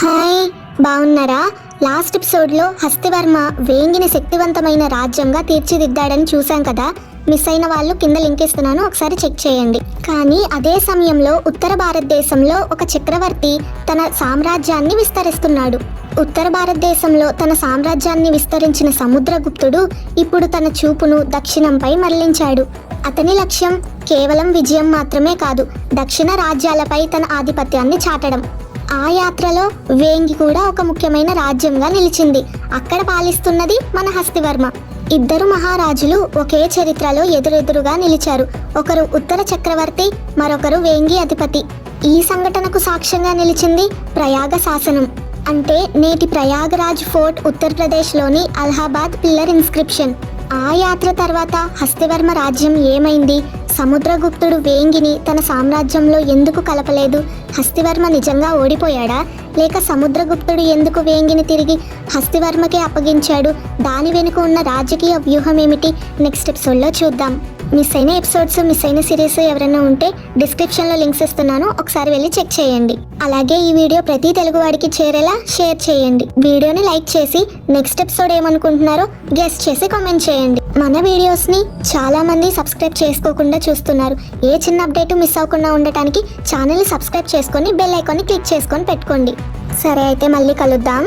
Hi, బాగున్నారా? Last ఎపిసోడ్లో హస్తివర్మ వేంగిని శక్తివంతమైన రాజ్యంగా తీర్చిదిద్దాడని చూసాం కదా. మిస్ అయిన వాళ్ళు కింద లింక్ ఇస్తున్నాను, ఒకసారి చెక్ చేయండి. కానీ అదే సమయంలో ఉత్తర భారతదేశంలో ఒక చక్రవర్తి తన సామ్రాజ్యాన్ని విస్తరిస్తున్నాడు. ఉత్తర భారతదేశంలో తన సామ్రాజ్యాన్ని విస్తరించిన సముద్రగుప్తుడు ఇప్పుడు తన చూపును దక్షిణంపై మళ్లించాడు. అతని లక్ష్యం కేవలం విజయం మాత్రమే కాదు, దక్షిణ రాజ్యాలపై తన ఆధిపత్యాన్ని చాటడం. ఆ యాత్రలో వేంగి కూడా ఒక ముఖ్యమైన రాజ్యంగా నిలిచింది. అక్కడ పాలిస్తున్నది మన హస్తివర్మ. ఇద్దరు మహారాజులు ఒకే చరిత్రలో ఎదురెదురుగా నిలిచారు. ఒకరు ఉత్తర చక్రవర్తి, మరొకరు వేంగి అధిపతి. ఈ సంఘటనకు సాక్ష్యంగా నిలిచింది ప్రయాగ శాసనం, అంటే నేటి ప్రయాగరాజ్ ఫోర్ట్, ఉత్తరప్రదేశ్లోని అలహాబాద్ పిల్లర్ ఇన్స్క్రిప్షన్. ఆ యాత్ర తర్వాత హస్తివర్మ రాజ్యం ఏమైంది? సముద్రగుప్తుడు వేంగిని తన సామ్రాజ్యంలో ఎందుకు కలపలేదు? హస్తివర్మ నిజంగా ఓడిపోయాడా, లేక సముద్రగుప్తుడు ఎందుకు వేంగిని తిరిగి హస్తివర్మకే అప్పగించాడు? దాని వెనుక ఉన్న రాజకీయ వ్యూహం ఏమిటి? నెక్స్ట్ ఎపిసోడ్లో చూద్దాం. మిస్ అయిన ఎపిసోడ్స్, మిస్ అయిన సిరీస్ ఎవరైనా ఉంటే డిస్క్రిప్షన్లో లింక్స్ ఇస్తున్నాను, ఒకసారి వెళ్ళి చెక్ చేయండి. అలాగే ఈ వీడియో ప్రతి తెలుగువాడికి చేరేలా షేర్ చేయండి. వీడియోని లైక్ చేసి నెక్స్ట్ ఎపిసోడ్ ఏమనుకుంటున్నారో గెస్ చేసి కామెంట్ చేయండి. మన వీడియోస్ని చాలామంది సబ్స్క్రైబ్ చేసుకోకుండా చూస్తున్నారు. ఏ చిన్న అప్డేట్ మిస్ అవ్వకుండా ఉండటానికి ఛానల్ని సబ్స్క్రైబ్ చేసుకొని బెల్ ఐకాన్ని క్లిక్ చేసుకొని పెట్టుకోండి. సరే, అయితే మళ్ళీ కలుద్దాం.